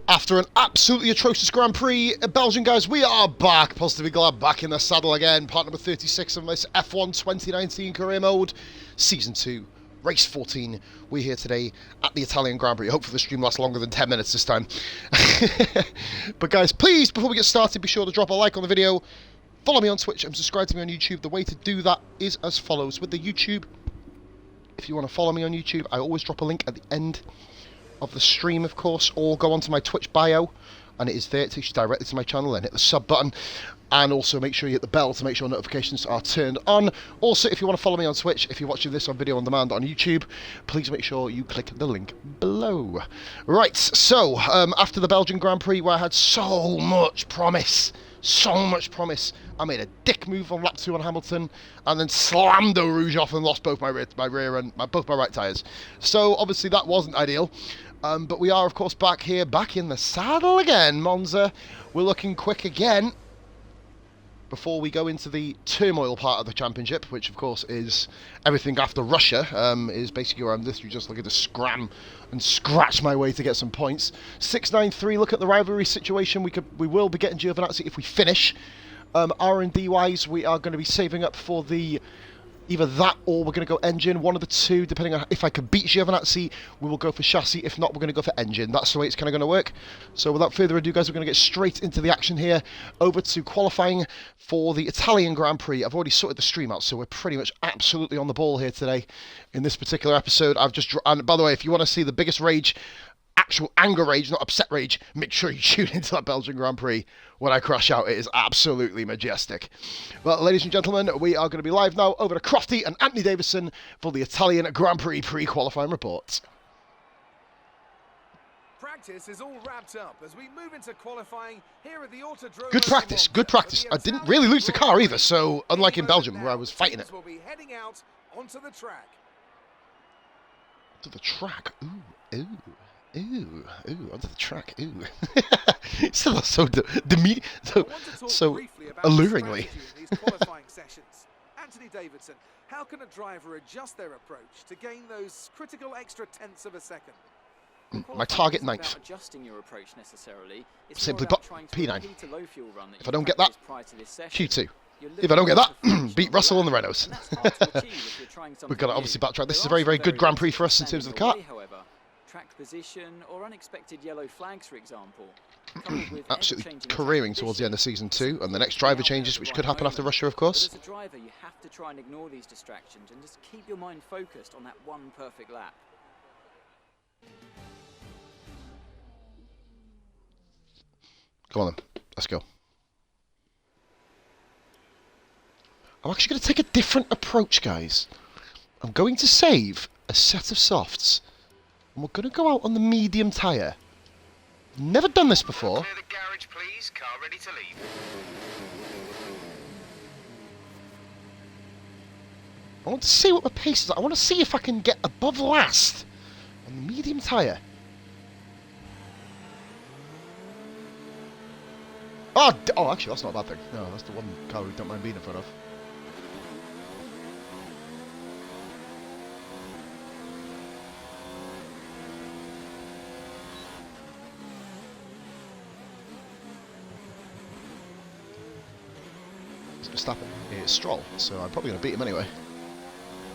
After an absolutely atrocious Grand Prix at Belgium, guys, we are back. Positively glad, back in the saddle again. Part number 36 of this F1 2019 career mode, Season 2, Race 14. We're here today at the Italian Grand Prix. Hopefully the stream lasts longer than 10 minutes this time. But guys, please, before we get started, be sure to drop a like on the video. Follow me on Twitch and subscribe to me on YouTube. The way to do that is as follows. With the YouTube, if you want to follow me on YouTube, I always drop a link at the end of the stream, of course, or go onto my Twitch bio and it is there. It takes you directly to my channel, and hit the sub button, and also make sure you hit the bell to make sure notifications are turned on. Also, if you want to follow me on Twitch, if you're watching this on video on demand on YouTube, please make sure you click the link below. Right, so after the Belgian Grand Prix, where I had so much promise, I made a dick move on lap 2 on Hamilton, and then slammed Eau Rouge off and lost both my rear and both my right tyres. So obviously that wasn't ideal. But we are, of course, back in the saddle again. Monza, we're looking quick again. Before we go into the turmoil part of the championship, which of course is everything after Russia, is basically where I'm literally just looking to scram and scratch my way to get some points. 693. Look at the rivalry situation. We will be getting Giovinazzi if we finish. R&D wise, we are going to be saving up for the either that or we're going to go engine, one of the two, depending on if I can beat Giovinazzi, we will go for chassis. If not, we're going to go for engine. That's the way it's kind of going to work. So without further ado, guys, we're going to get straight into the action here, over to qualifying for the Italian Grand Prix. I've already sorted the stream out, so we're pretty much absolutely on the ball here today in this particular episode. And by the way, if you want to see the biggest rage, actual anger rage, not upset rage, make sure you tune into that Belgian Grand Prix when I crash out. It is absolutely majestic. Well, ladies and gentlemen, we are going to be live now over to Crofty and Anthony Davison for the Italian Grand Prix pre-qualifying report. Practice is all wrapped up as we move into qualifying here at the Autodromo. Good practice, good practice. I didn't really lose the car either, so unlike in Belgium where I was fighting it. Will be heading out onto the track. To the track, ooh. Ooh, onto the track, ooh. So alluringly. Anthony Davidson, how can a driver adjust their approach to gain those critical extra tenths of a second? My target ninth. Simply put, P9. If I don't get that, Q2. If I don't get that, beat Russell and the Renaults. We've got to obviously backtrack. This is a very, very good Grand Prix for us in terms of the car. Track position or unexpected yellow flags, for example. Absolutely careering towards the end of Season 2, and the next driver changes, which could happen after Russia, of course. As a driver, you have to try and ignore these distractions and just keep your mind focused on that one perfect lap. Come on then, let's go. I'm actually going to take a different approach, guys. I'm going to save a set of softs, and we're going to go out on the medium tyre. Never done this before. Clear the garage, please. Car ready to leave. I want to see what my pace is. I want to see if I can get above last on the medium tyre. Oh, actually, that's not a bad thing. No, that's the one car we don't mind being in front of. Verstappen is Stroll, so I'm probably going to beat him anyway.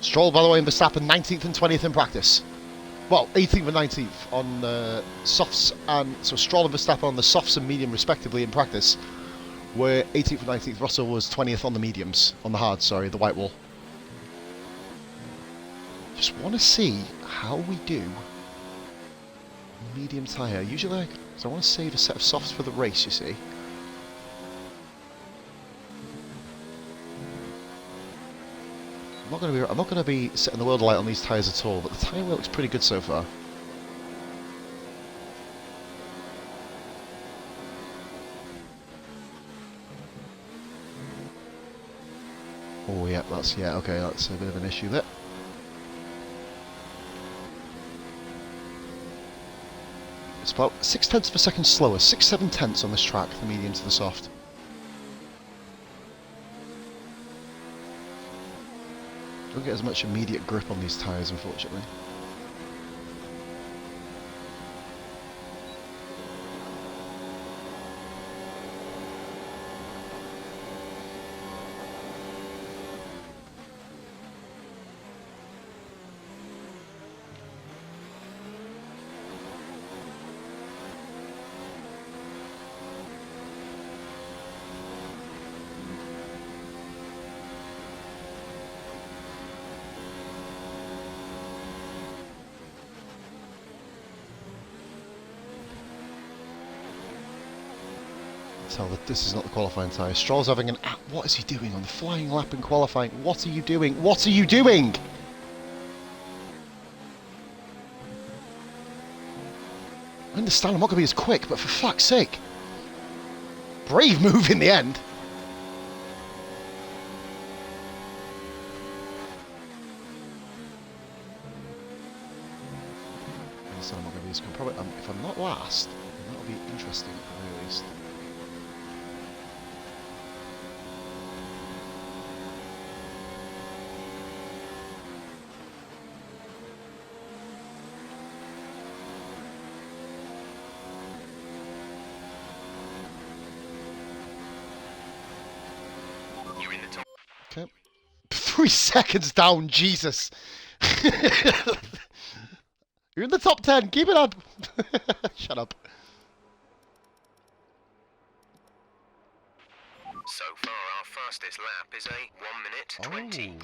Stroll, by the way, and Verstappen 19th and 20th in practice. Well, 18th and 19th on softs, and so Stroll and Verstappen on the softs and medium respectively in practice were 18th and 19th. Russell was 20th on the mediums, on the hards, sorry, the white wall. Just want to see how we do medium tyre. Usually, so I want to save a set of softs for the race, you see. I'm not going to be setting the world alight on these tyres at all, but the tyre looks pretty good so far. Oh yeah, that's a bit of an issue there. It's about 6 tenths of a second slower, 6-7 tenths on this track, the medium to the soft. Don't get as much immediate grip on these tyres, unfortunately. Tell that this is not the qualifying tyre. Stroll's having an... What is he doing on the flying lap in qualifying? What are you doing? What are you doing? I understand I'm not going to be as quick, but for fuck's sake. Brave move in the end. I understand I'm not going to be as quick. Probably, if I'm not last, then that'll be interesting at the very least. Okay. 3 seconds down, Jesus. You're in the top 10, keep it up. Shut up. So far, our fastest lap is a 1 minute 20.9.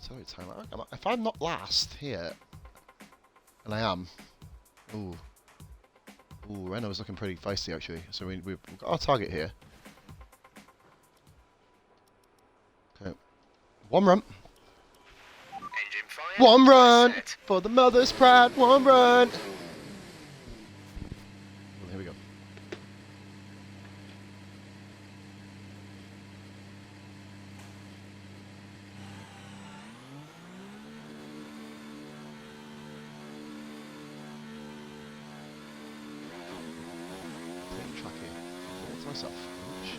Sorry, time. If I'm not last here, and I am, ooh, Renault's looking pretty feisty actually. So we've got our target here. Okay, 1 run. Engine fire. 1 run Set. for the mother's pride. 1 run. Well, here we go. Track here. Forward to myself. Ouch.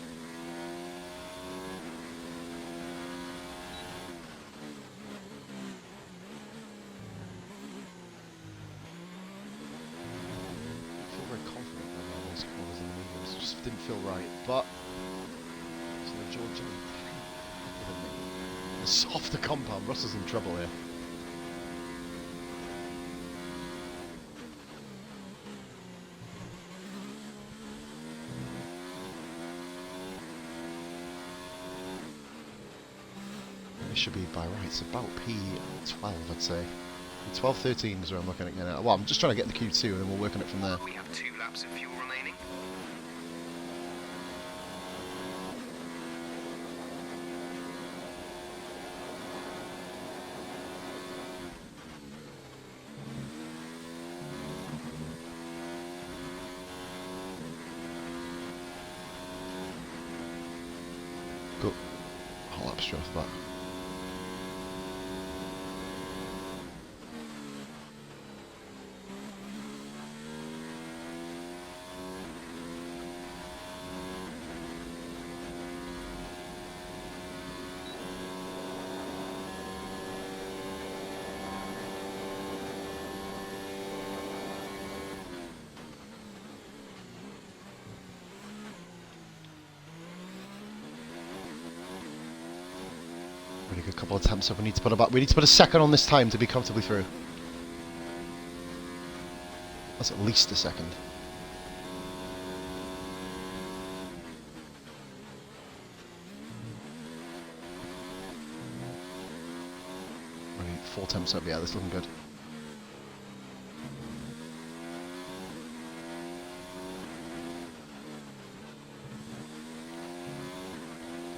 I feel very confident around those corners and the mediums. It just didn't feel right, but so George the softer compound. Russell's in trouble here. Should be by rights about P12, I'd say. P12, 13 is where I'm looking at getting at. Well, I'm just trying to get in the Q2 and then we'll work on it from there. We have 2 laps of fuel remaining. Go. Whole lap straight off the bat. Really good couple of attempts, so we need to put a second on this time to be comfortably through. That's at least a second. We need 4 attempts up, yeah, this is looking good.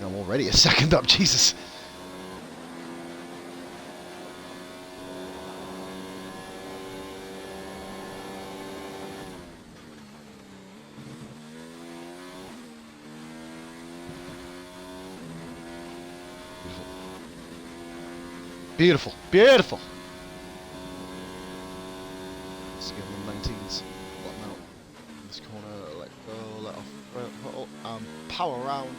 I'm already a second up, Jesus. Beautiful, beautiful. Let's give them 19s. Let them out. In this corner, let go, let off, power around.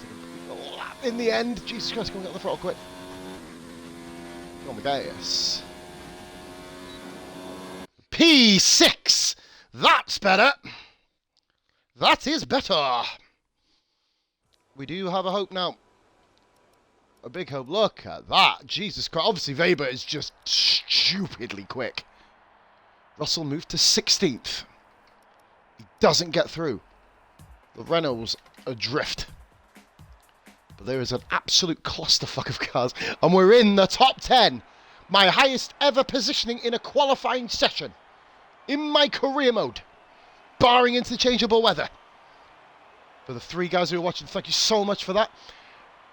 In the end, Jesus Christ, go and get on the throttle quick. Go on the gas. P6! That's better. That is better. We do have a hope now. A big hope. Look at that. Jesus Christ. Obviously, Weber is just stupidly quick. Russell moved to 16th. He doesn't get through. The Renault's adrift. But there is an absolute clusterfuck of cars. And we're in the top 10. My highest ever positioning in a qualifying session. In my career mode. barring interchangeable weather. For the 3 guys who are watching, thank you so much for that.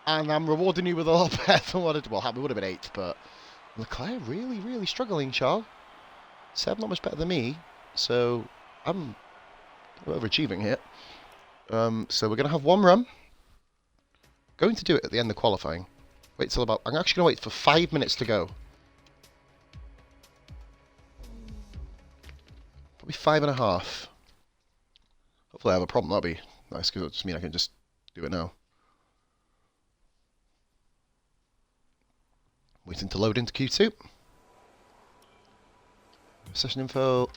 And I'm rewarding you with a lot better than what it... Well, it would have been 8th, but... Leclerc really, really struggling, Charles. Seb not much better than me, so I'm overachieving here. So we're going to have 1 run. Going to do it at the end of qualifying. Wait till about... I'm actually going to wait for 5 minutes to go. Probably 5.5. Hopefully I have a problem. That'll be nice, because it'll just mean I can just do it now. Waiting to load into Q2. Session info.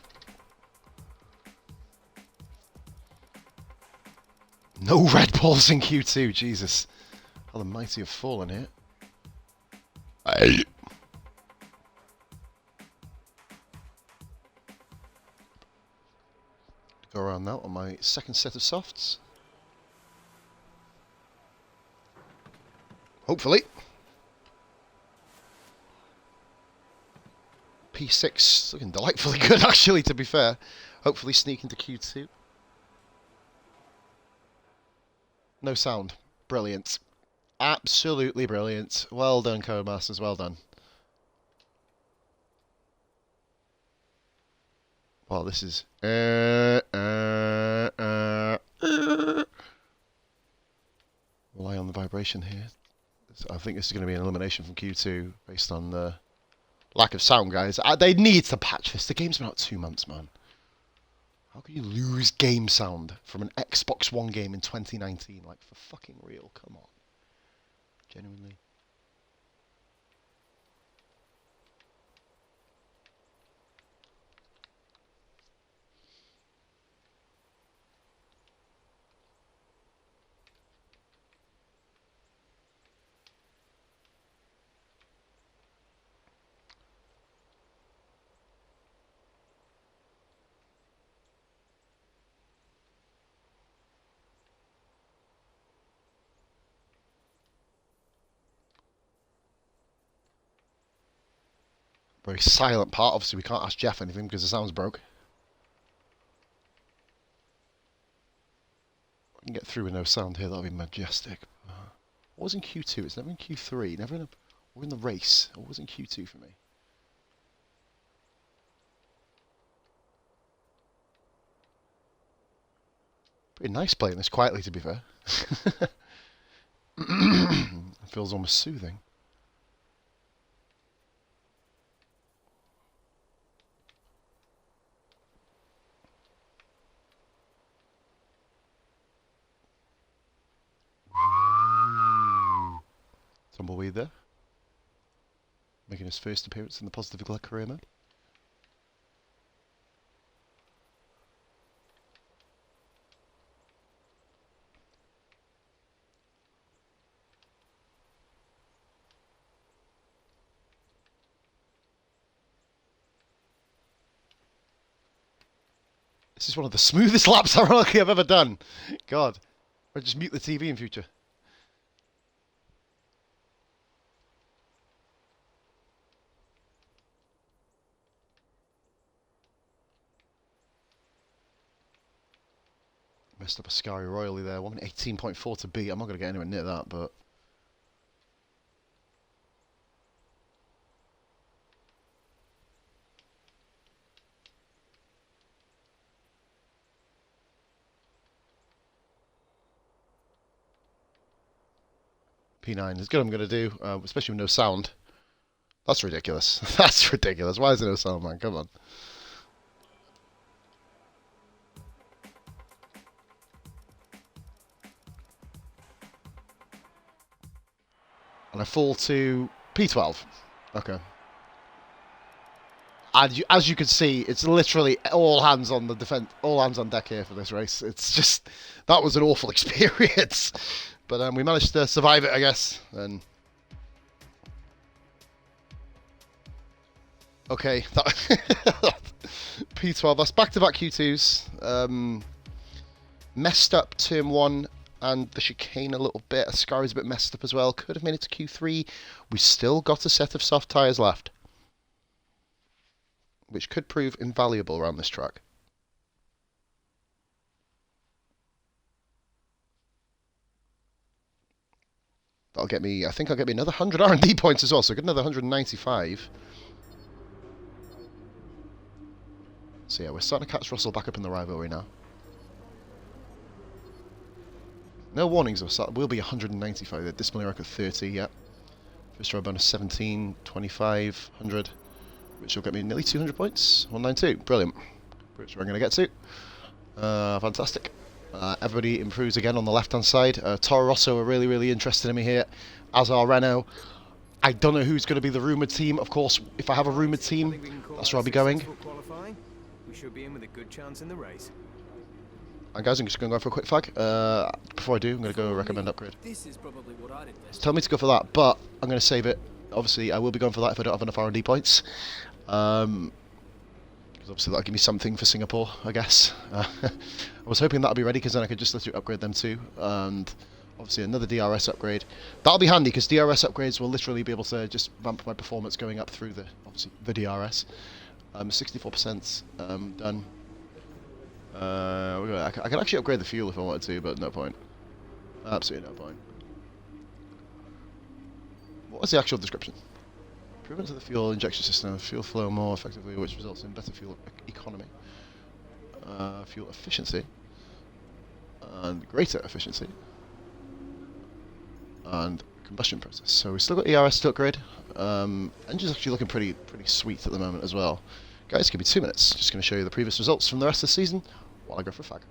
No Red Balls in Q2, Jesus. How the mighty have fallen here. Go around now on my second set of softs. Hopefully. P6 looking delightfully good, actually, to be fair. Hopefully sneak into Q2. No sound. Brilliant. Absolutely brilliant. Well done, Codemasters. Well done. Well, this is... Rely on the vibration here. I think this is going to be an elimination from Q2 based on the lack of sound, guys. They need to patch this. The game's been out 2 months, man. How can you lose game sound from an Xbox One game in 2019? Like, for fucking real. Come on. Genuinely. Very silent part. Obviously, we can't ask Jeff anything because the sound's broke. I can get through with no sound here. That'll be majestic. What was in Q2? It's never in Q3. Never in or in the race. What was in Q2 for me? Pretty nice playing this quietly, to be fair. It feels almost soothing. Tumbleweed there. Making his first appearance in the Positive Glad career mode. This is one of the smoothest laps, ironically, I've ever done. God. I'll just mute the TV in future. Messed up a Scary royally there. 18.4 to beat. I'm not going to get anywhere near that, but... P9 is good. I'm going to do, especially with no sound. That's ridiculous. That's ridiculous. Why is there no sound, man? Come on. And I fall to P12. Okay. And as you can see, it's literally all hands on the defense, all hands on deck here for this race. It's just, that was an awful experience. But we managed to survive it, I guess. And okay, P12. That's back-to-back Q2s. Messed up turn 1 and the chicane a little bit. Ascari's a bit messed up as well. Could have made it to Q3. We still got a set of soft tyres left, which could prove invaluable around this track. That'll get me, I think I'll get me another 100 R&D points as well, so get another 195. So yeah, we're starting to catch Russell back up in the rivalry now. No warnings, we'll be 195. The disciplinary record 30, yeah. First row bonus 17, 25, 100, which will get me nearly 200 points. 192, brilliant. Which we're going to get to. Fantastic. Everybody improves again on the left-hand side. Toro Rosso are really, really interested in me here, as are Renault. I don't know who's going to be the rumoured team. Of course, if I have a rumoured team, that's where I'll be going. We should be in with a good chance in the race. And guys, I'm just going to go for a quick fag. Before I do, I'm going to go recommend upgrade. This is probably what I'd invest. Tell me to go for that, but I'm going to save it. Obviously, I will be going for that if I don't have enough R&D points. Because obviously that'll give me something for Singapore, I guess. I was hoping that'll be ready, because then I could just literally upgrade them too. And obviously another DRS upgrade. That'll be handy, because DRS upgrades will literally be able to just ramp my performance going up through the DRS. 64% done. I can actually upgrade the fuel if I wanted to, but no point. Absolutely no point. What was the actual description? Improvements of the fuel injection system, fuel flow more effectively, which results in better fuel economy, fuel efficiency, and greater efficiency, and combustion process. So we've still got ERS to upgrade. Engine's actually looking pretty sweet at the moment as well. Guys, give me 2 minutes. Just going to show you the previous results from the rest of the season while I go for a fag.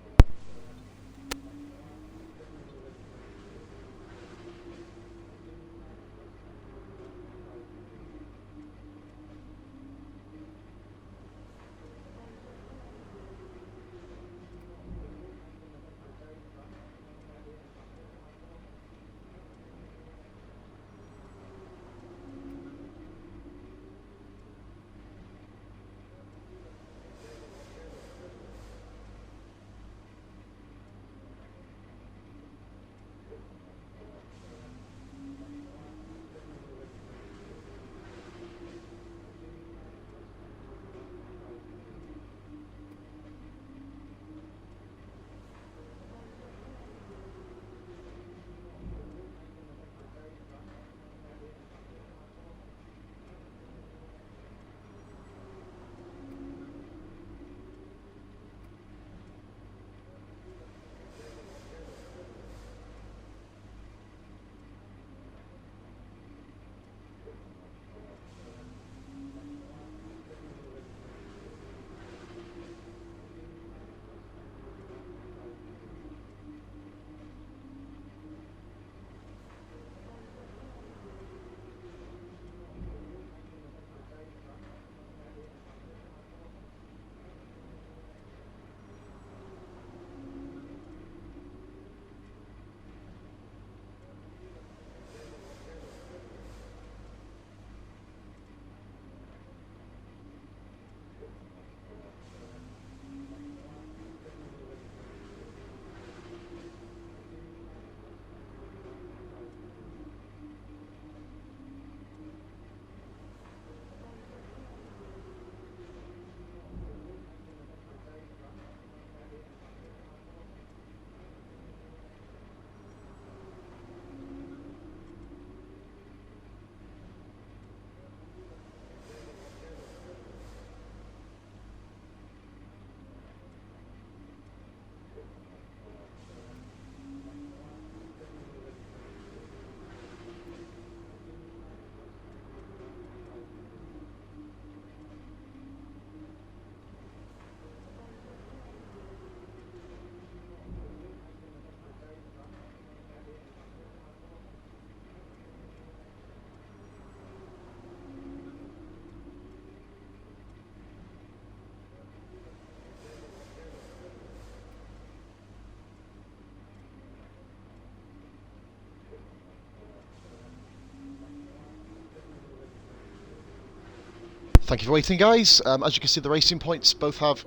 Thank you for waiting, guys. As you can see, the racing points both have...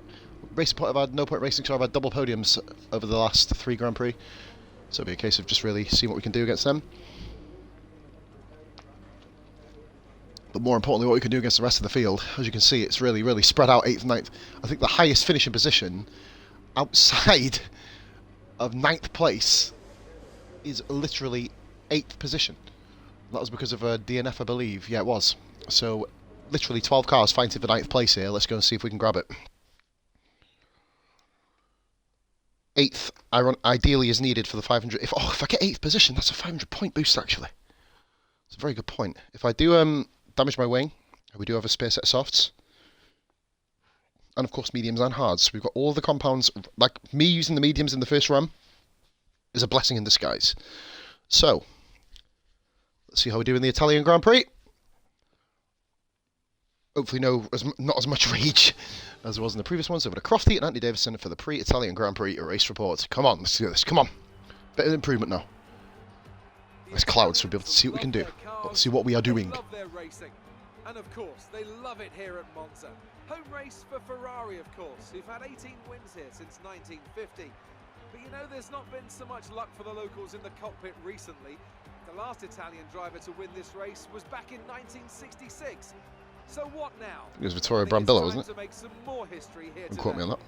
Racing point I've had, no point racing, so I've had double podiums over the last 3 Grand Prix. So it'll be a case of just really seeing what we can do against them. But more importantly, what we can do against the rest of the field. As you can see, it's really, really spread out 8th, 9th. I think the highest finishing position outside of 9th place is literally 8th position. That was because of a DNF, I believe. Yeah, it was. So, literally 12 cars fighting for 9th place here. Let's go and see if we can grab it. 8th, ideally, is needed for the 500. If I get 8th position, that's a 500-point boost, actually. It's a very good point. If I do damage my wing, we do have a spare set of softs. And, of course, mediums and hards. So we've got all the compounds. Like, me using the mediums in the first run is a blessing in disguise. So, let's see how we do in the Italian Grand Prix. Hopefully not as much rage as there was in the previous ones. Over to Crofty and Anthony Davison for the pre-Italian Grand Prix race report. Come on, let's do this. Come on. Bit of improvement now. Nice clouds, so we'll be able to see what we can do. Let's see what we are doing. They love their racing. And of course, they love it here at Monza. Home race for Ferrari, of course, who've had 18 wins here since 1950. But you know, there's not been so much luck for the locals in the cockpit recently. The last Italian driver to win this race was back in 1966. So what now? It was Vittorio Brambilla, wasn't it? To make some more history here Don't quote me on that.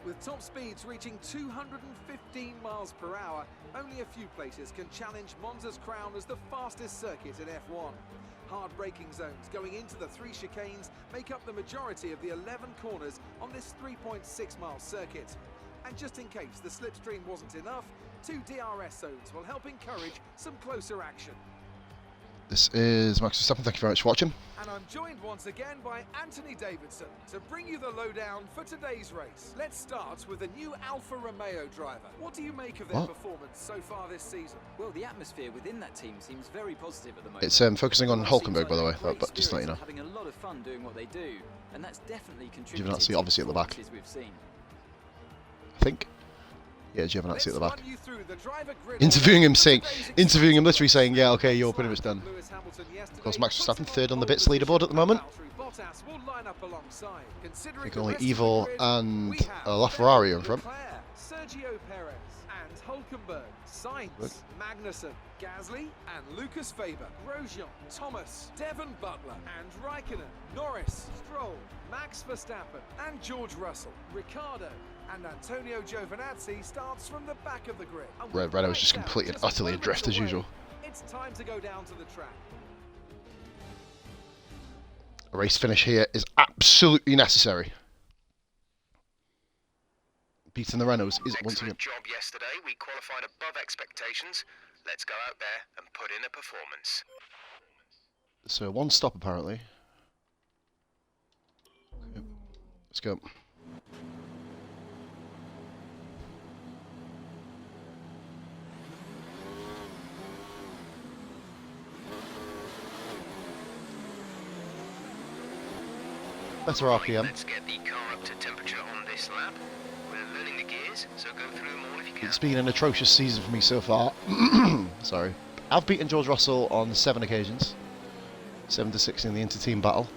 With top speeds reaching 215 miles per hour, only a few places can challenge Monza's crown as the fastest circuit in F1. Hard braking zones going into the 3 chicanes make up the majority of the 11 corners on this 3.6-mile circuit. And just in case the slipstream wasn't enough, 2 DRS zones will help encourage some closer action. This is Max Verstappen. Thank you very much for watching. And I'm joined once again by Anthony Davidson to bring you the lowdown for today's race. Let's start with the new Alfa Romeo driver. What do you make of their performance so far this season? Well, the atmosphere within that team seems very positive at the moment. It's focusing on Hulkenberg, by the way, but just to let you know. Having a lot of fun doing what they do, and that's definitely contributed Giovinazzi obviously at the back. we've seen. I think. Yeah, Giovinazzi at the back. Interviewing him, literally saying, yeah, okay, you're pretty much done. Of course, Max Verstappen, 3rd on the bits leaderboard at the moment. I think only Evil and LaFerrari are in front. Sergio Perez and Hulkenberg, Sainz, Magnussen, Gasly and Lucas Faber, Grosjean, Thomas, Devon Butler and Raikkonen, Norris, Stroll, Max Verstappen and George Russell, Ricciardo and Antonio Giovinazzi starts from the back of the grid. Renault was just completely and utterly adrift as usual. It's time to go down to the track. A race finish here is absolutely necessary. Beating the Renaults is once again. Excellent job yesterday. We qualified above expectations. Let's go out there and put in a performance. So 1 stop apparently. Okay. Let's go. Better RPM. Let's get the car up to temperature on this lap. We're learning the gears, so go through them all if you can. It's been an atrocious season for me so far. Sorry. I've beaten George Russell on 7 occasions. 7-6 in the inter-team battle.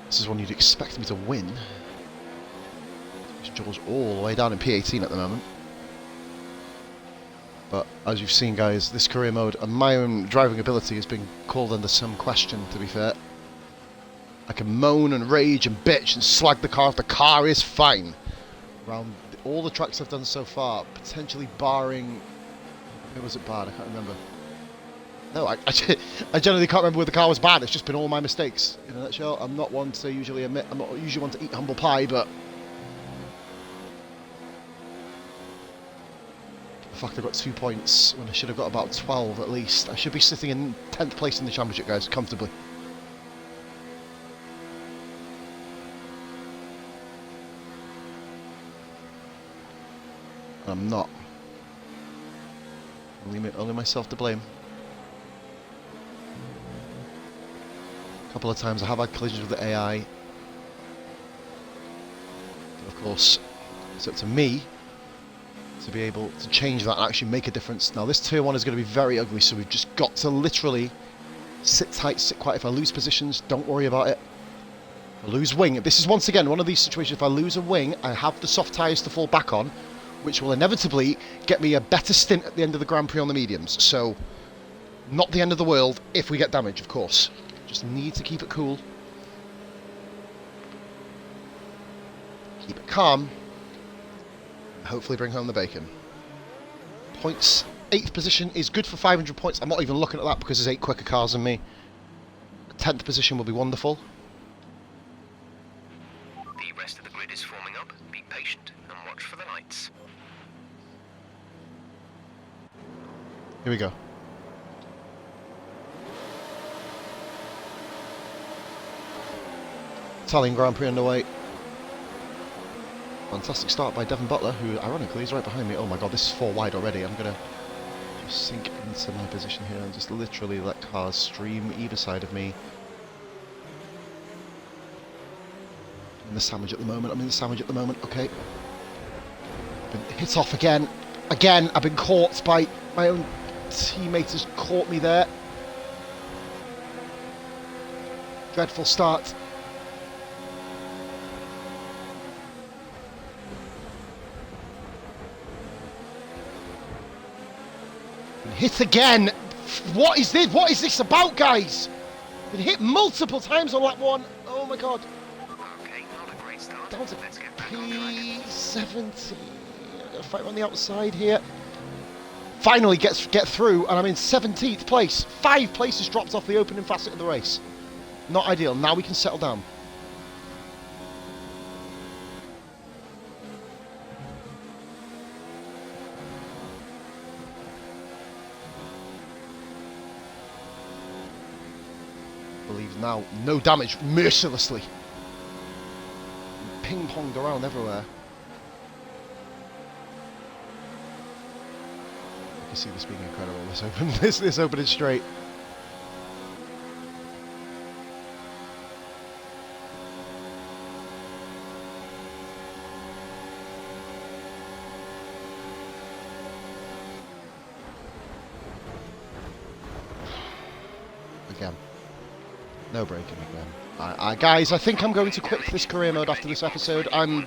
This is one you'd expect me to win. George all the way down in P18 at the moment. But as you've seen, guys, this career mode and my own driving ability has been called under some question, to be fair. I can moan and rage and bitch and slag the car if the car is fine. Around all the tracks I've done so far, potentially barring... Where was it bad? I can't remember. No, I generally can't remember where the car was bad. It's just been all my mistakes. In a nutshell, I'm not one to usually admit... I'm not usually one to eat humble pie, but... The fact I got 2 points when I should have got about 12 at least. I should be sitting in 10th place in the championship, guys, comfortably. And I'm not. Only myself to blame. A couple of times I have had collisions with the AI. But of course, it's up to me to be able to change that and actually make a difference. Now this tier 1 is going to be very ugly, so we've just got to literally sit tight, sit quiet. If I lose positions, don't worry about it. If I lose wing, this is once again one of these situations. If I lose a wing, I have the soft tyres to fall back on, which will inevitably get me a better stint at the end of the Grand Prix on the mediums. So, not the end of the world if we get damage, of course. Just need to keep it cool. Keep it calm. Hopefully bring home the bacon. points. 8th position is good for 500 points. I'm not even looking at that because there's 8 quicker cars than me. 10th position will be wonderful. The rest of the grid is forming up. Be patient and watch for the lights. Here we go. Italian Grand Prix underway. Fantastic start by Devon Butler, who ironically is right behind me. Oh my god, this is 4 wide already. I'm going to just sink into my position here and just literally let cars stream either side of me. I'm in the sandwich at the moment. Okay. I've been hit off again. Again, I've been caught by my own teammate has caught me there. Dreadful start. Hit again! What is this? What is this about, guys? Been hit multiple times on lap 1. Oh my god. Okay, not a great start. Down to Let's get back on track. P70. I'm gonna fight on the outside here. Finally get through, and I'm in 17th place. 5 places dropped off the opening facet of the race. Not ideal. Now we can settle down. Believe now, no damage, mercilessly. Ping-ponged around everywhere. You can see this being incredible, this opening straight. Again. No braking again. Guys, I think I'm going to quit this career mode after this episode. I'm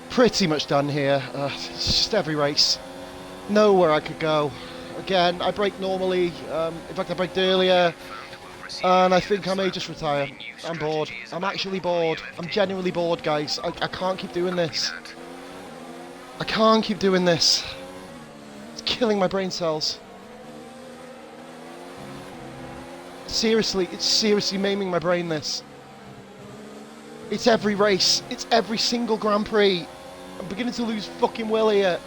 pretty much done here. It's just every race. Nowhere I could go. Again, I brake normally. In fact, I braked earlier. And I think I may just retire. I'm bored. I'm actually bored. I'm genuinely bored, guys. I can't keep doing this. I can't keep doing this. It's killing my brain cells. Seriously, it's seriously maiming my brain, this. It's every race. It's every single Grand Prix. I'm beginning to lose fucking will here.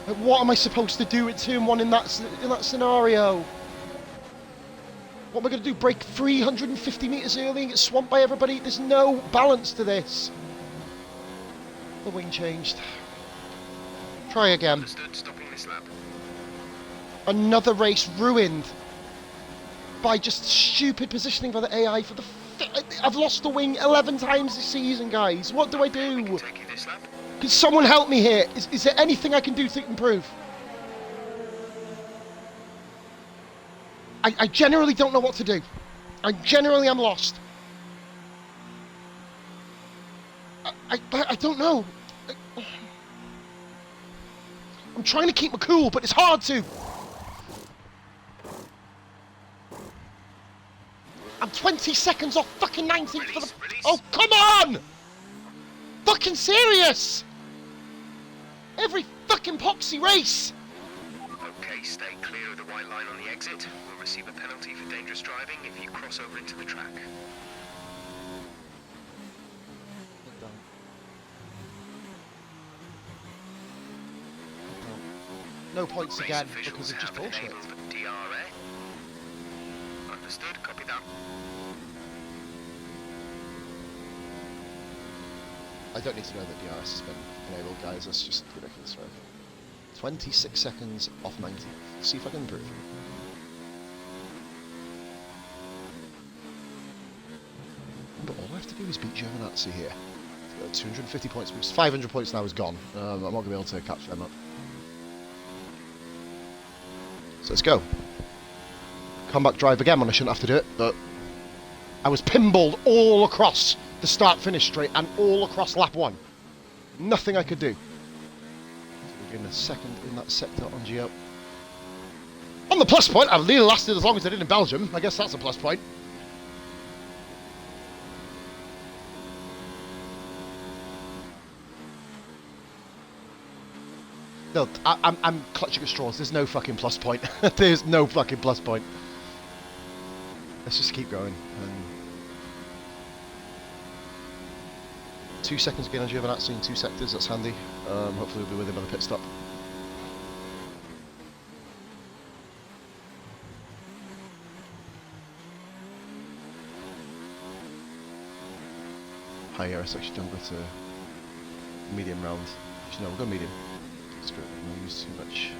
Like, what am I supposed to do at turn 1 in that scenario? What am I going to do? Brake 350 metres early and get swamped by everybody? There's no balance to this. The wing changed. Try again. Understood, stopping this lap. Another race ruined by just stupid positioning by the AI. I've lost the wing 11 times this season, guys. What do I do? We can take you this lap. Can someone help me here? Is there anything I can do to improve? I generally don't know what to do. I generally am lost. I don't know. I'm trying to keep my cool, but it's hard to. I'm 20 seconds off fucking 19th for the... Release. Oh, come on! Fucking serious! Every fucking poxy race! Okay, stay clear of the white line on the exit. We'll receive a penalty for dangerous driving if you cross over into the track. No points Race again officials because of just have bullshit. enabled DRA. Understood, copy that. I don't need to know that DRS has been enabled, guys. That's just ridiculous, right? 26 seconds off 90. See if I can improve. But all I have to do is beat Giovinazzi here. 250 points, because 500 points now is gone. I'm not going to be able to catch them up. So let's go. Comeback drive again when I shouldn't have to do it, but I was pinballed all across the start-finish straight and all across lap 1. Nothing I could do. So we're getting a second in that sector on Gio. On the plus point, I've nearly lasted as long as I did in Belgium. I guess that's a plus point. No, I'm clutching at straws. There's no fucking plus point. There's no fucking plus point. Let's just keep going. 2 seconds again on Giovinazzi in 2 sectors. That's handy. Hopefully we'll be with him on the pit stop. High Eris actually don't go to medium round. Actually, no, we'll go medium. It's good. We won't use too much.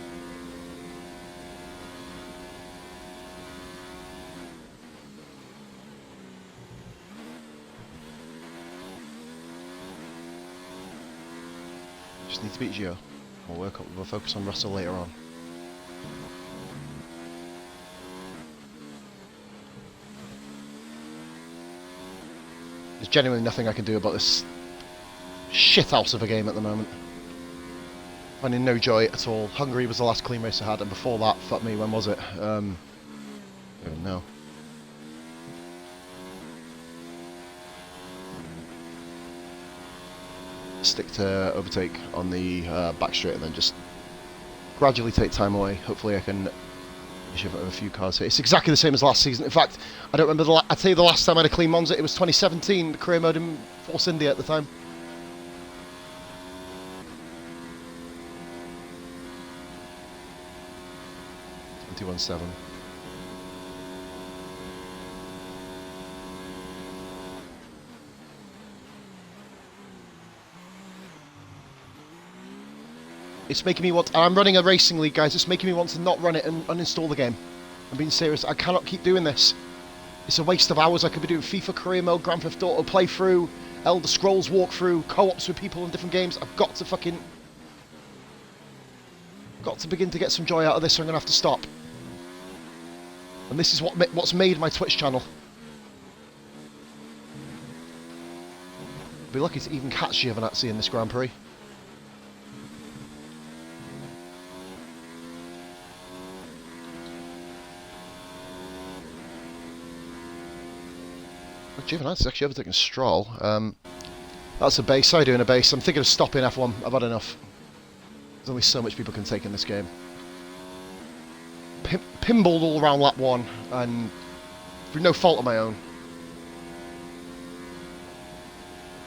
Just need to beat Gio. We'll focus on Russell later on. There's genuinely nothing I can do about this shithouse of a game at the moment. Finding no joy at all. Hungary was the last clean race I had, and before that, fuck me, when was it? I don't know. Stick to overtake on the back straight and then just gradually take time away. Hopefully I can shove it over a few cars here. It's exactly the same as last season. In fact, I don't remember I'd tell you the last time I had a clean Monza, it was 2017, the career mode in Force India at the time. .217. It's making me want... I'm running a racing league, guys. It's making me want to not run it and uninstall the game. I'm being serious. I cannot keep doing this. It's a waste of hours. I could be doing FIFA career mode, Grand Theft Auto playthrough, Elder Scrolls walkthrough, co-ops with people in different games. I've got to fucking... got to begin to get some joy out of this, so I'm going to have to stop. And this is what's made my Twitch channel. I'll be lucky to even catch Giovinazzi in this Grand Prix. Giovinazzi's actually overtaking Stroll. That's a base. Sorry doing a base. I'm thinking of stopping F1. I've had enough. There's only so much people can take in this game. Pinballed all around lap 1 and through no fault of my own.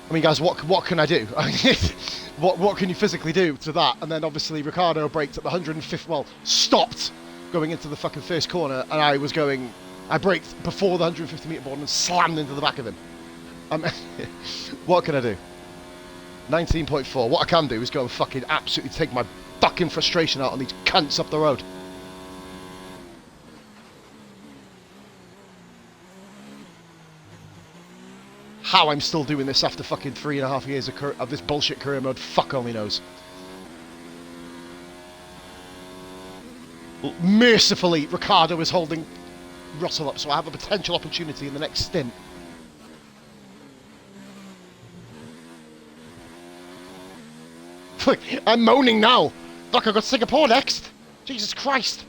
I mean, guys, what can I do? what can you physically do to that? And then obviously Ricciardo braked at the 150. Well, stopped going into the fucking first corner, and I braked before the 150 metre board and slammed into the back of him. What can I do? 19.4. What I can do is go and fucking absolutely take my fucking frustration out on these cunts up the road. How I'm still doing this after fucking 3.5 years of this bullshit career mode, fuck only knows. Mercifully, Ricciardo is holding Russell up, so I have a potential opportunity in the next stint. I'm moaning now. Look, I've got Singapore next. Jesus Christ.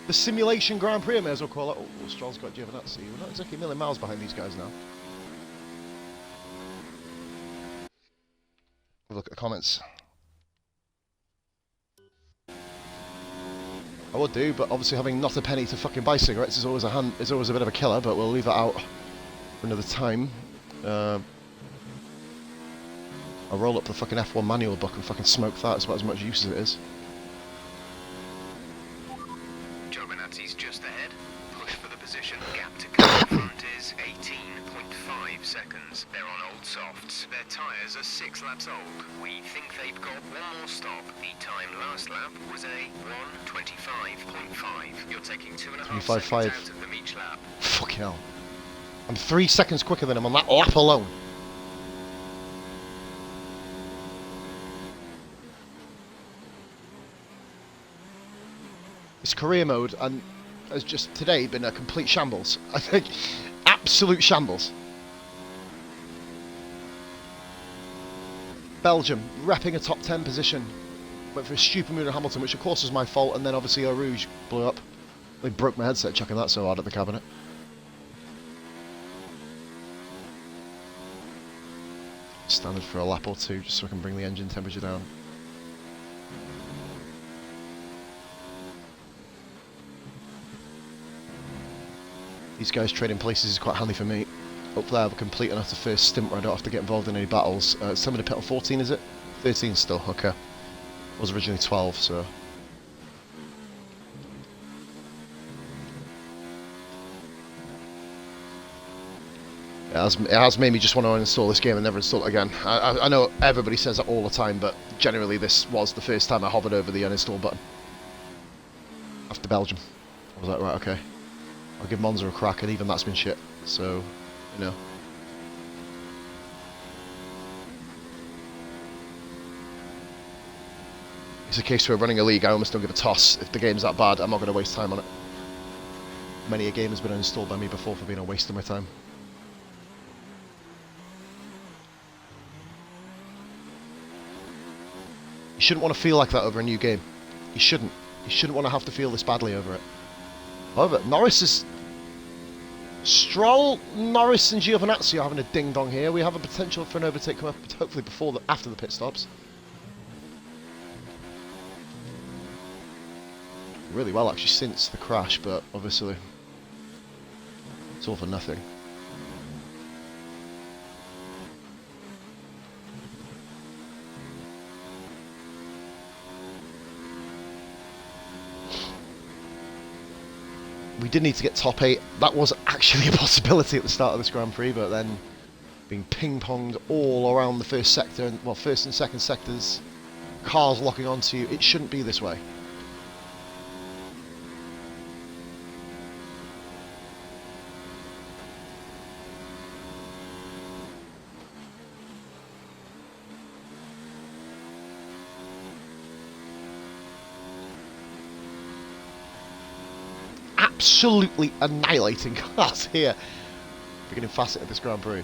The simulation Grand Prix, I may as well call it. Oh, Stroll's got Giovinazzi. We're not exactly a million miles behind these guys now. Have a look at the comments. I would do, but obviously having not a penny to fucking buy cigarettes is always a bit of a killer, but we'll leave that out for another time. I'll roll up the fucking F1 manual book and fucking smoke that. It's about as much use as it is. Giovinazzi's just ahead. Push for the position. Gap to car in front is 18.5 seconds. They're on old softs. Their tyres are 6 laps old. We think they've got one more stop. The time last lap was a 1:25.5. You're taking 2.5 seconds out of them each lap. Fucking hell. I'm 3 seconds quicker than him on that lap alone. This career mode and has just today been a complete shambles. I think absolute shambles. Belgium repping a top 10 position. Went for a stupid move to Hamilton, which of course was my fault, and then obviously Eau Rouge blew up. They broke my headset chucking that so hard at the cabinet. standard for a lap or two, just so I can bring the engine temperature down. These guys trading places is quite handy for me. Hopefully I have a complete enough the first stint where I don't have to get involved in any battles. Somebody pit on 14, is it? 13 still, okay. It was originally 12, so... It has made me just want to uninstall this game and never install it again. I know everybody says that all the time, but generally this was the first time I hovered over the uninstall button. After Belgium. I was like, right, okay. I'll give Monza a crack, and even that's been shit. So, you know. It's a case where running a league, I almost don't give a toss. If the game's that bad, I'm not going to waste time on it. Many a game has been uninstalled by me before for being a waste of my time. You shouldn't want to feel like that over a new game. You shouldn't. You shouldn't want to have to feel this badly over it. However, Norris is... Stroll, Norris and Giovinazzi are having a ding-dong here. We have a potential for an overtake coming up, hopefully after the pit stops. Really well, actually, since the crash, but obviously it's all for nothing. We did need to get top 8. That was actually a possibility at the start of this Grand Prix, but then being ping-ponged all around the first sector, and well, first and second sectors, cars locking onto you. It shouldn't be this way. Absolutely annihilating cars here. Beginning facet of this Grand Prix.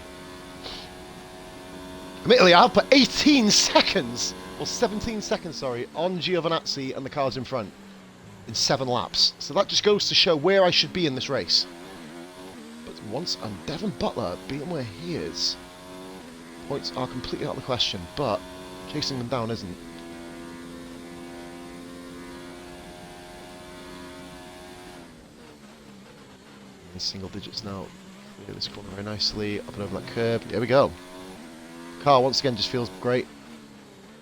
Admittedly, I've put 18 seconds, or 17 seconds, sorry, on Giovinazzi and the cars in front in 7 laps. So that just goes to show where I should be in this race. But once I'm Devon Butler being where he is, points are completely out of the question, but chasing them down isn't. In single digits now. Clear this corner very nicely, up and over that curb. There we go. Car once again just feels great.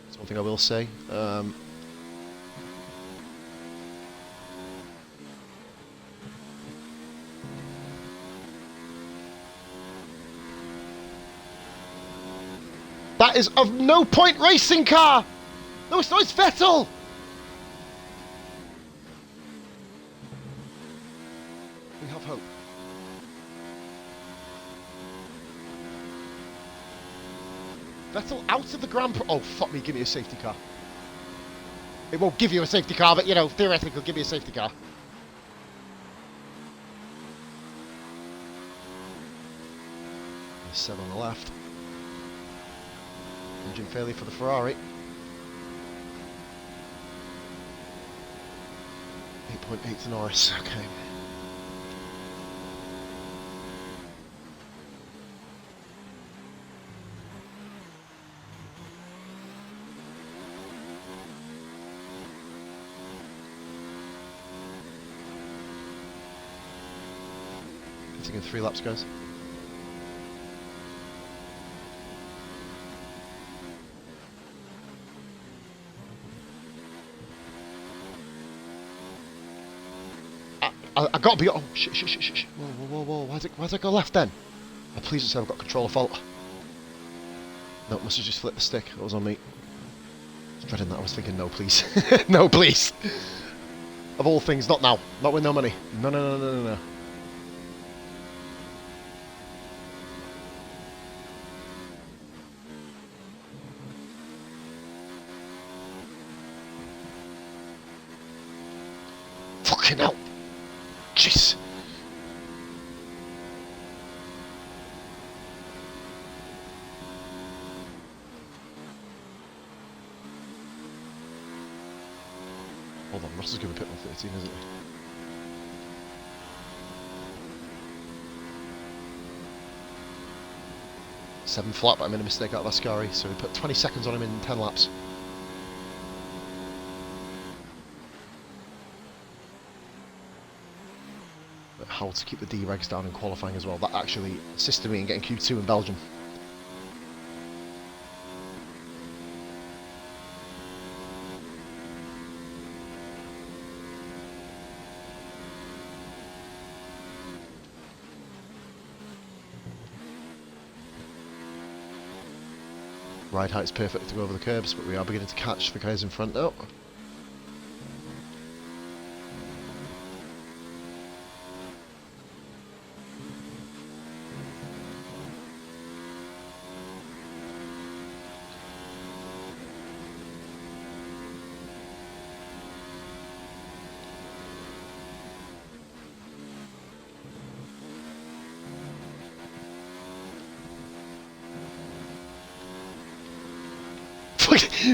That's one thing I will say. That is of no point racing car! No, it's not, it's Vettel! We have hope. Vettel out of the Grand Prix. Oh, fuck me, give me a safety car. It won't give you a safety car, but, you know, theoretically, it'll give me a safety car. There's 7 on the left. Engine failure for the Ferrari. 8.8 to Norris, okay. In 3 laps, guys. I gotta be. Oh shit! Whoa! Why'd it go left then? Oh, please just say I've got controller fault. No, must have just flipped the stick. It was on me. I was dreading that. I was thinking, no, please, no, please. Of all things, not now. Not with no money. No. Fucking hell. Jeez. Hold on, Ross is going to pit on 13, isn't he? 7 flat, but I made a mistake out of Ascari, so we put 20 seconds on him in 10 laps. But how to keep the D-regs down in qualifying as well. That actually assisted me in getting Q2 in Belgium. Ride height's perfect to go over the curbs, but we are beginning to catch the guys in front now.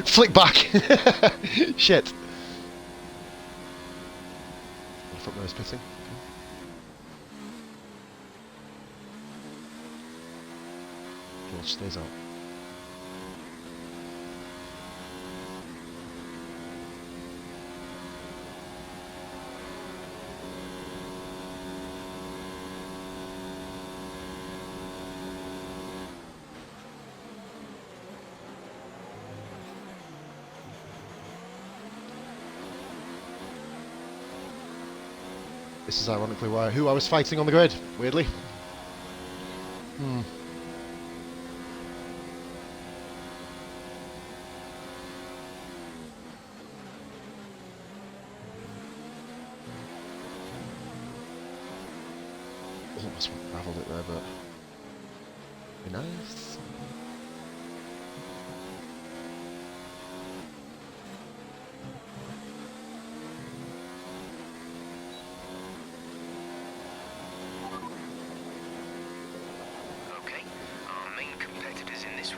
Flick back! Shit. Front nose pitting. George stays out. This is ironically who I was fighting on the grid, weirdly. Almost raveled it there, but be nice.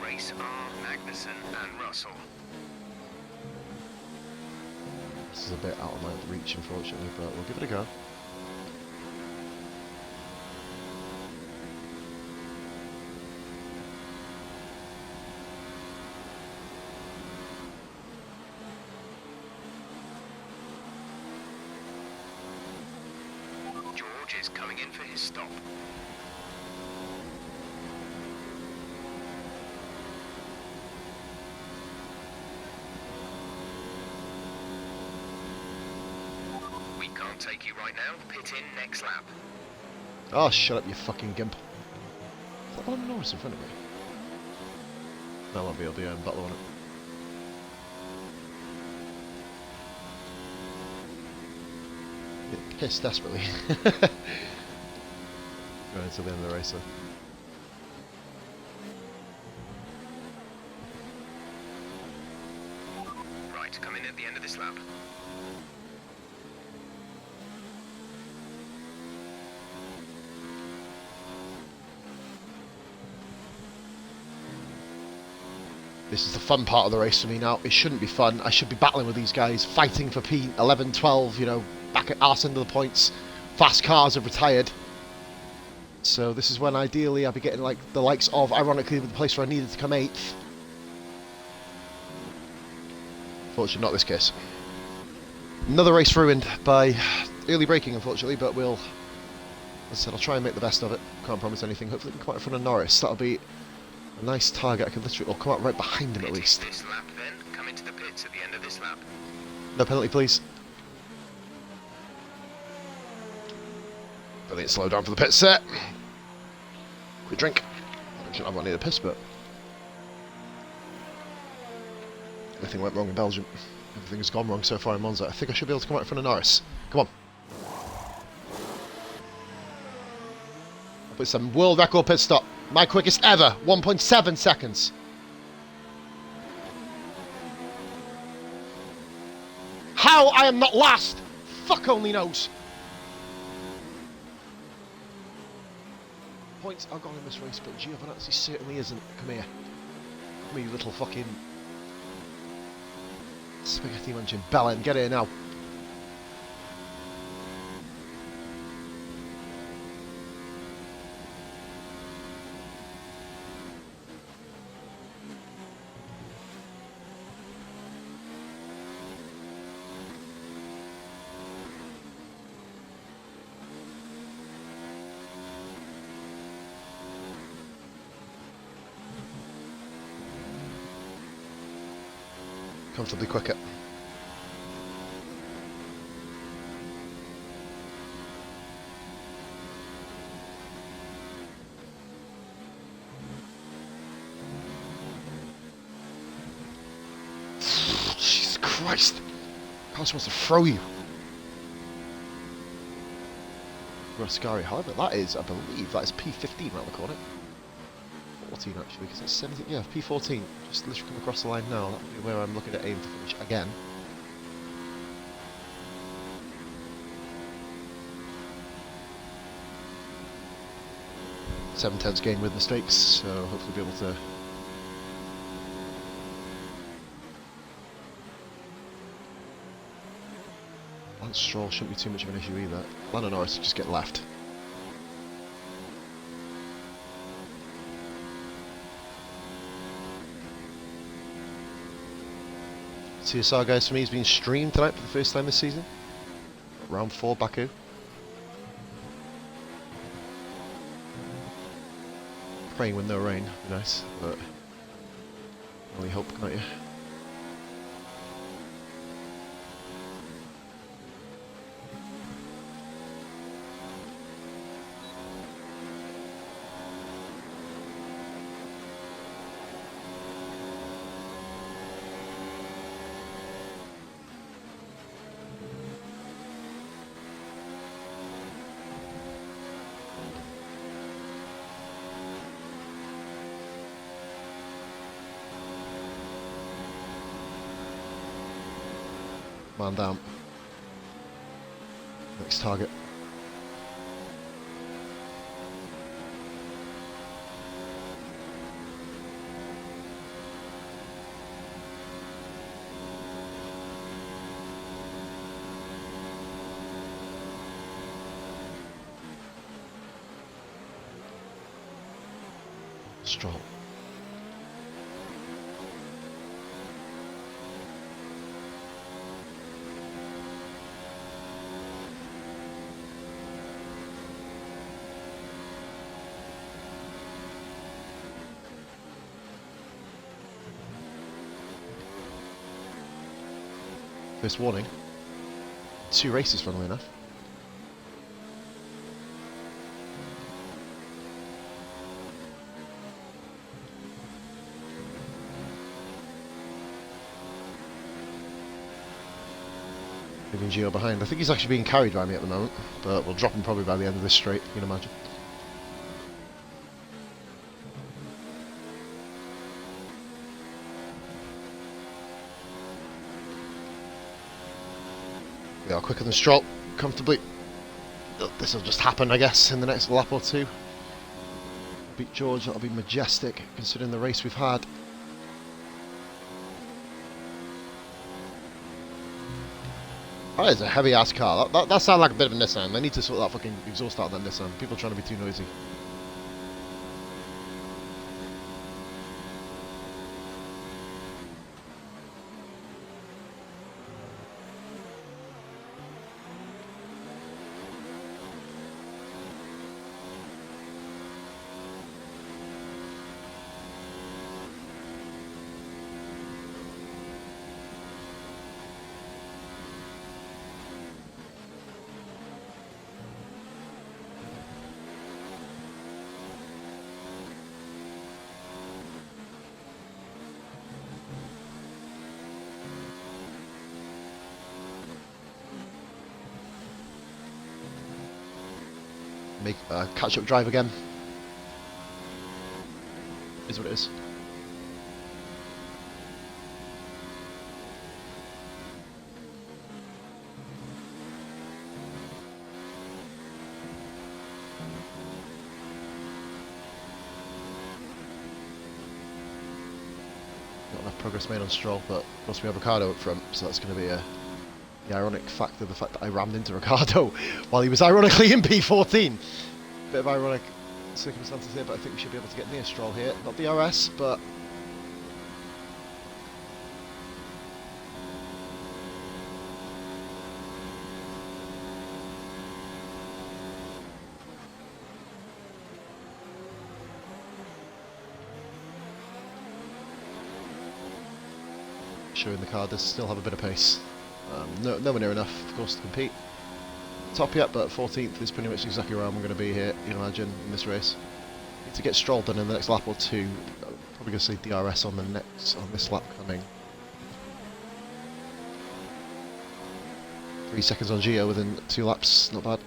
Race are Magnussen and Russell. This is a bit out of my reach, unfortunately, but we'll give it a go. George is coming in for his stop. Can't take you right now. Pit in next lap. Oh, shut up, you fucking gimp. Is that Valentino Norris in front of me? That won't be able to battle on it. Get pissed desperately. Going until the end of the race, though. Right, come in at the end of this lap. This is the fun part of the race for me now. It shouldn't be fun. I should be battling with these guys, fighting for P11, 12, you know, back at arse end of the points. Fast cars have retired. So this is when ideally I'd be getting like the likes of, ironically, the place where I needed to come 8th. Fortunately, not this case. Another race ruined by early braking, unfortunately, but we'll, as I said, I'll try and make the best of it. Can't promise anything. Hopefully we can come out in front of Norris. That'll be a nice target. I can literally, or come out right behind him at least. This lap then, come into the pits at the end of this lap. No penalty, please. Brilliant slow down for the pit set. Quick drink. I shouldn't have one near the piss, but everything went wrong in Belgium. Everything has gone wrong so far in Monza. I think I should be able to come out in front of Norris. Come on. I'll put some world record pit stop. My quickest ever, 1.7 seconds. How I am not last, fuck only knows. Points are gone in this race, but Giovinazzi certainly isn't. Come here. Come here, you little fucking spaghetti munching bellend. Get here now. comfortably quicker. Jesus Christ! Carlos wants to throw you. Rascari, however, that is, I believe, that is P15 around the corner. 14 actually, because it's 17. Yeah, P14. Just literally come across the line now. That would be where I'm looking at aim to finish again. Seven tenths gain with mistakes, so hopefully be able to. Lance Stroll shouldn't be too much of an issue either. Lando Norris just get left. TSR guys, for me, has been streamed tonight for the first time this season. Round 4 Baku. Praying with no rain, would be nice, but only hope, can't you? Man down. Next target. Stroll. First warning. 2 races, funnily enough. Leaving Gio behind. I think he's actually being carried by me at the moment, but we'll drop him probably by the end of this straight, you can imagine. We are quicker than Stroll, comfortably. This will just happen, I guess, in the next lap or two. Beat George, that'll be majestic, considering the race we've had. That is a heavy-ass car. That sounds like a bit of a Nissan. They need to sort that fucking exhaust out of that Nissan. People are trying to be too noisy. Make a catch-up drive again. Is what it is. Not enough progress made on Stroll, but of course we have Ricciardo up front, so that's going to be the ironic fact of the fact that I rammed into Ricciardo while he was ironically in P14. Bit of ironic circumstances here, but I think we should be able to get near Stroll here. Not DRS, but showing the car does still have a bit of pace. Nowhere near enough, of course, to compete. Top yet, but 14th is pretty much exactly where I'm going to be here, you can imagine, in this race. Need to get Stroll done in the next lap or two. I'm probably going to see DRS on this lap coming. 3 seconds on Gio within 2 laps, not bad.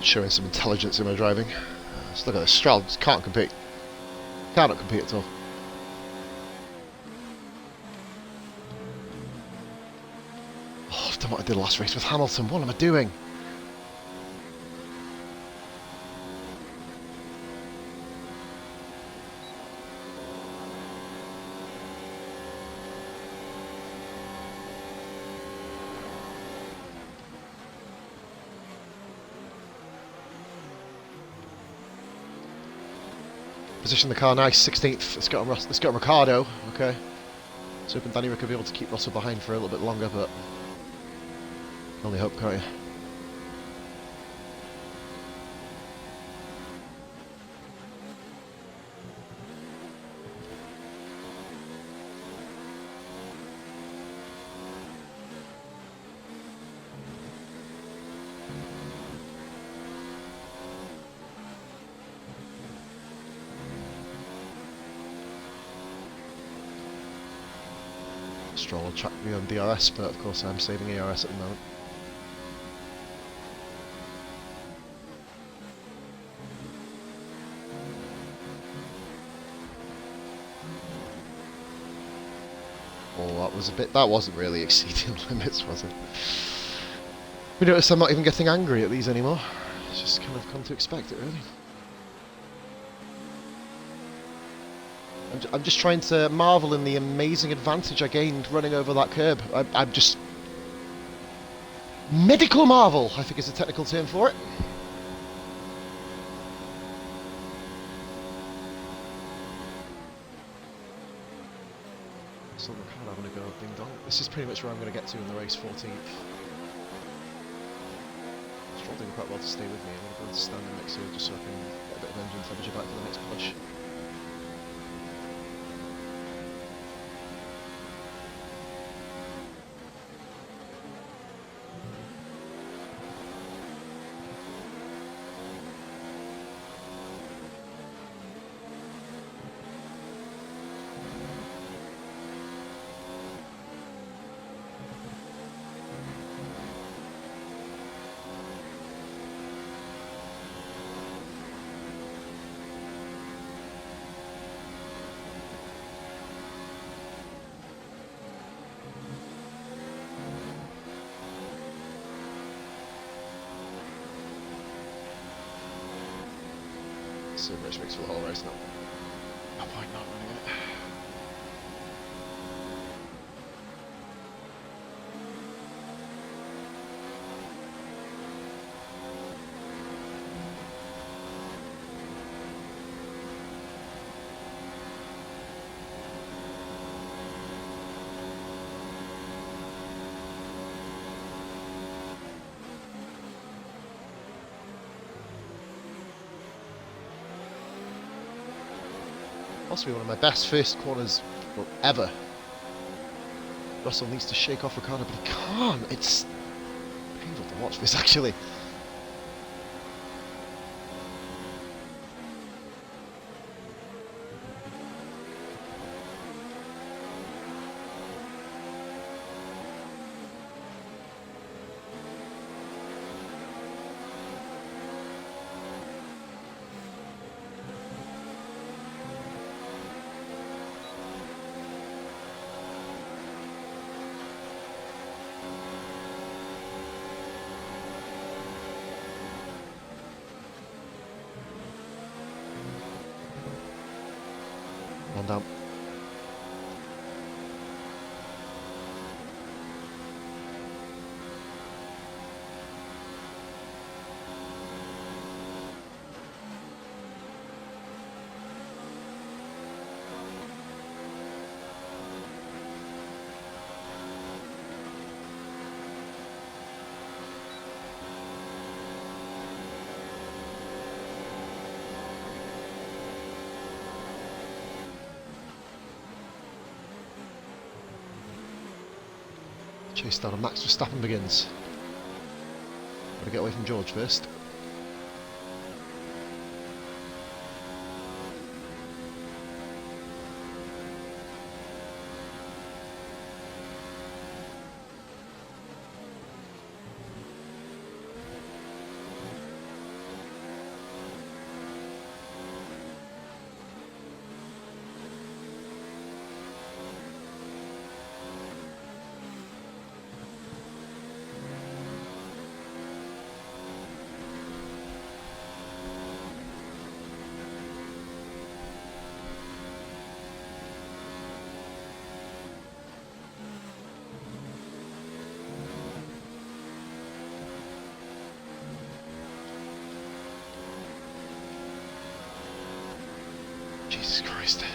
Showing some intelligence in my driving. Just look at this, Stroll just can't compete. Cannot compete at all. Oh, I've done what I did last race with Hamilton. What am I doing? Position the car nice, 16th. Let's get on Ricardo. Okay. So hoping Danny Rick will be able to keep Russell behind for a little bit longer, but only hope, can't you? Stroll will track me on DRS, but of course I'm saving ARS at the moment. Oh, that wasn't really exceeding limits, was it? We notice I'm not even getting angry at these anymore. It's just kind of come to expect it, really. I'm just trying to marvel in the amazing advantage I gained running over that curb. I'm just... medical marvel, I think is the technical term for it. So I'm going to go ding dong. This is pretty much where I'm going to get to in the race, 14th. Stroll doing quite well to stay with me. I'm going to stand in next year just so I can get a bit of engine temperature back for the next push. So much makes for the whole race now. No point not running it. Possibly one of my best first corners ever. Russell needs to shake off Ricardo, but he can't. It's painful to watch this, actually. One down. Chase down and Max Verstappen begins. Gotta get away from George first. Jesus Christ.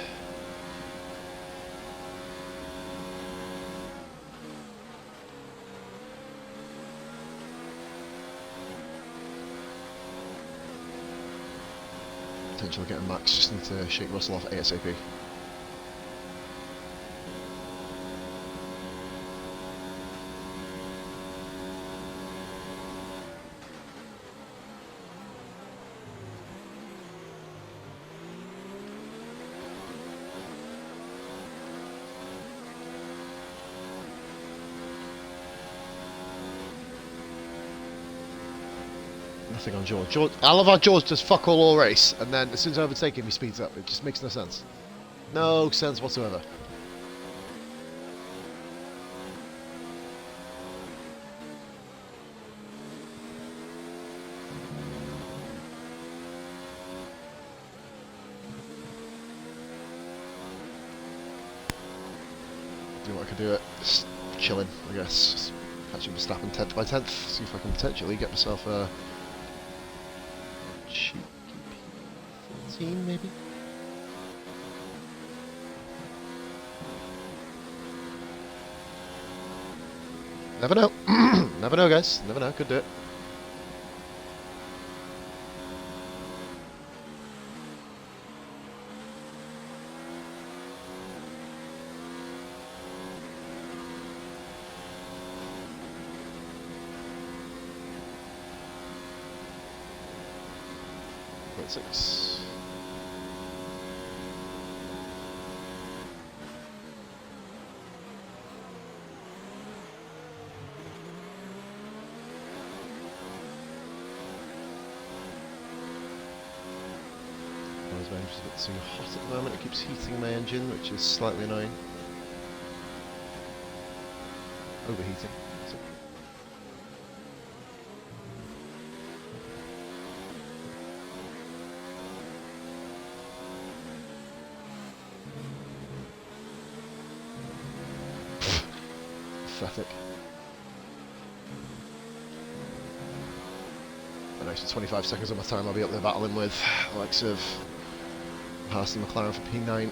Potential of getting Max, just need to shake Russell off ASAP. Nothing on George. I love how George does fuck all race, and then as soon as I overtake him, he speeds up. It just makes no sense. No sense whatsoever. Do what I can do it. Just chilling, I guess. Just catching Verstappen 10th by 10th. See if I can potentially get myself a cheeky 14 maybe. Never know. Never know, guys. Never know. Could do it. Six. My engine's a bit too hot at the moment. It keeps heating my engine, which is slightly annoying. Overheating. So. Pathetic. An extra 25 seconds of my time I'll be up there battling with the likes of Haas and McLaren for P9.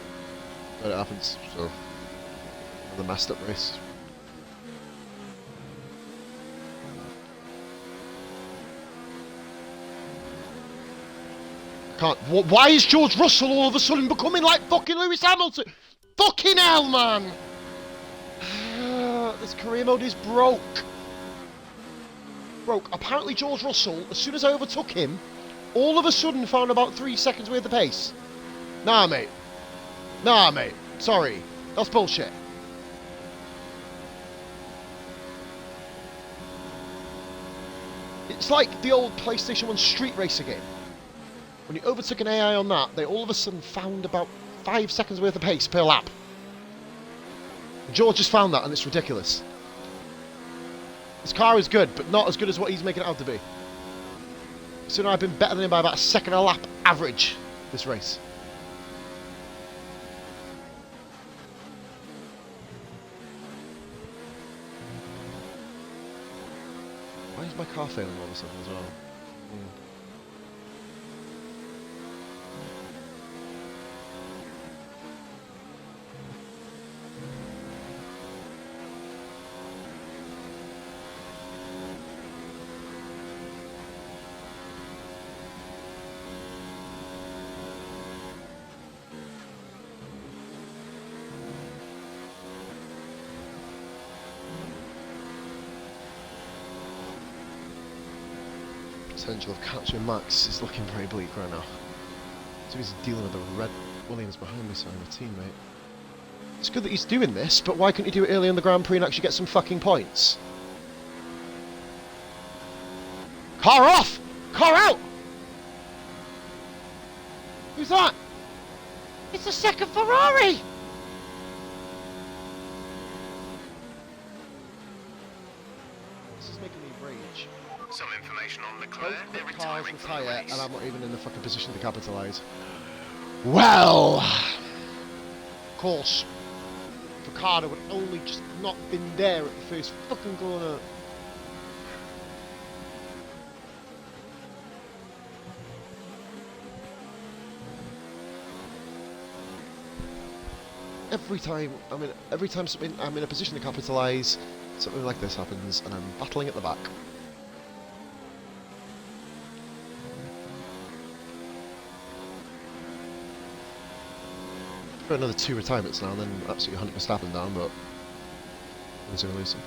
But it happens, so another messed up race. Can't. Why is George Russell all of a sudden becoming like fucking Lewis Hamilton? Fucking hell, man! This career mode is broke. Apparently George Russell, as soon as I overtook him, all of a sudden found about 3 seconds worth of pace. Nah, mate. Sorry. That's bullshit. It's like the old PlayStation 1 Street Racer game. When you overtook an AI on that, they all of a sudden found about 5 seconds worth of pace per lap. George just found that, and it's ridiculous. His car is good, but not as good as what he's making it out to be. So now I've been better than him by about a second a lap average this race. Why is my car failing all of a sudden as well? Potential of catching Max is looking very bleak right now. So he's dealing with the red Williams behind me, sorry, my teammate. It's good that he's doing this, but why couldn't he do it early in the Grand Prix and actually get some fucking points? Car off! Car out! Who's that? It's the second Ferrari! This is making me rage. Some information on Leclerc. Both They're quick cars retiring from the retire, race. and I'm not even in the fucking position to capitalise. Well, of course, Ricardo would only just not been there at the first fucking corner. Every time I'm in a position to capitalise, something like this happens, and I'm battling at the back. For another 2 retirements now, and then absolutely 100 Verstappen down, but wins or losing.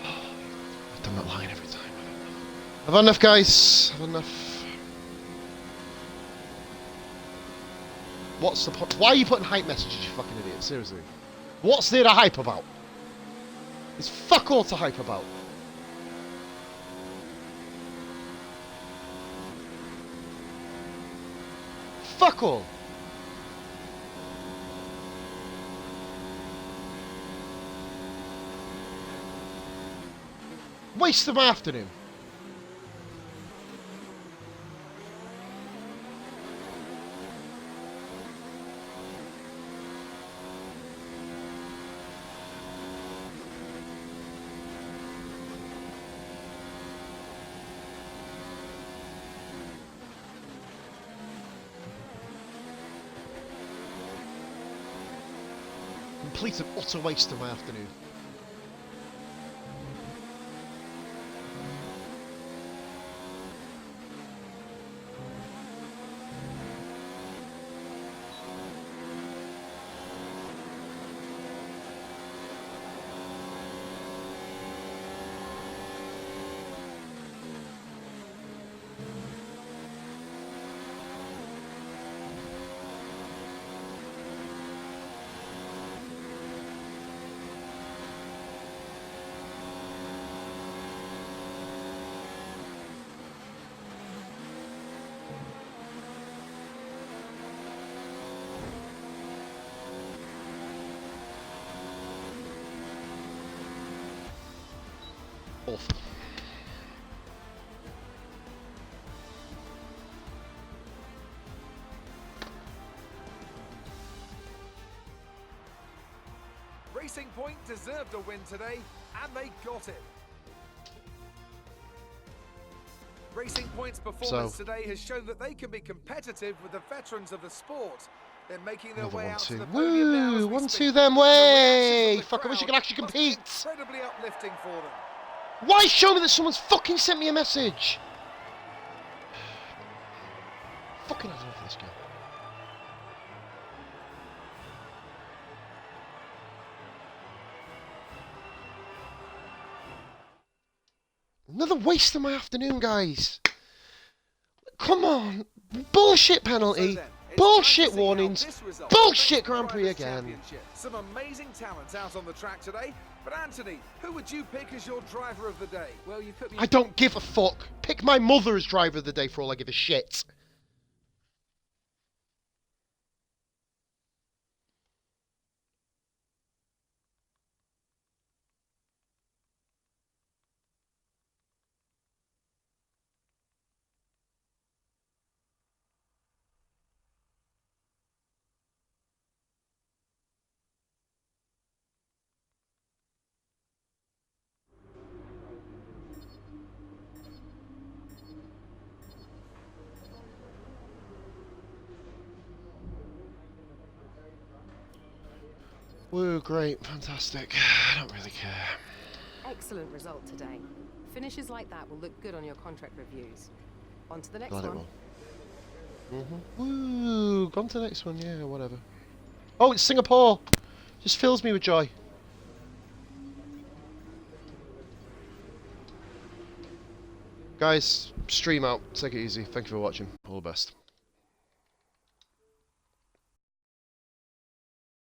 I've done that line every time. I've had enough, guys. I've had enough. What's the point? Why are you putting hype messages, you fucking idiot? Seriously. What's there to hype about? There's fuck all to hype about. Fuck all. Waste of my afternoon. Complete and utter waste of my afternoon. Awful. Racing Point deserved a win today, and they got it. Racing Point's performance today has shown that they can be competitive with the veterans of the sport. They're making their way out to the podium now as we speak. 1-2 them way! Fuck, I wish I crowd could actually must be compete! incredibly uplifting for them. Why show me that someone's fucking sent me a message? Fucking had enough of this game. Another waste of my afternoon, guys. Come on. Bullshit penalty. So then, it's Bullshit time to see how warnings. this result Bullshit affects the Grand Prix Drivers' again. Championship. Some amazing talents out on the track today. But Anthony, who would you pick as your driver of the day? Well, you put me. I don't give a fuck. Pick my mother as driver of the day for all I give a shit. Woo, great, fantastic. I don't really care. Excellent result today. Finishes like that will look good on your contract reviews. On to the next Glad it one. will. Woo, gone to the next one, yeah, whatever. Oh, it's Singapore! Just fills me with joy. Guys, stream out. Take it easy. Thank you for watching. All the best.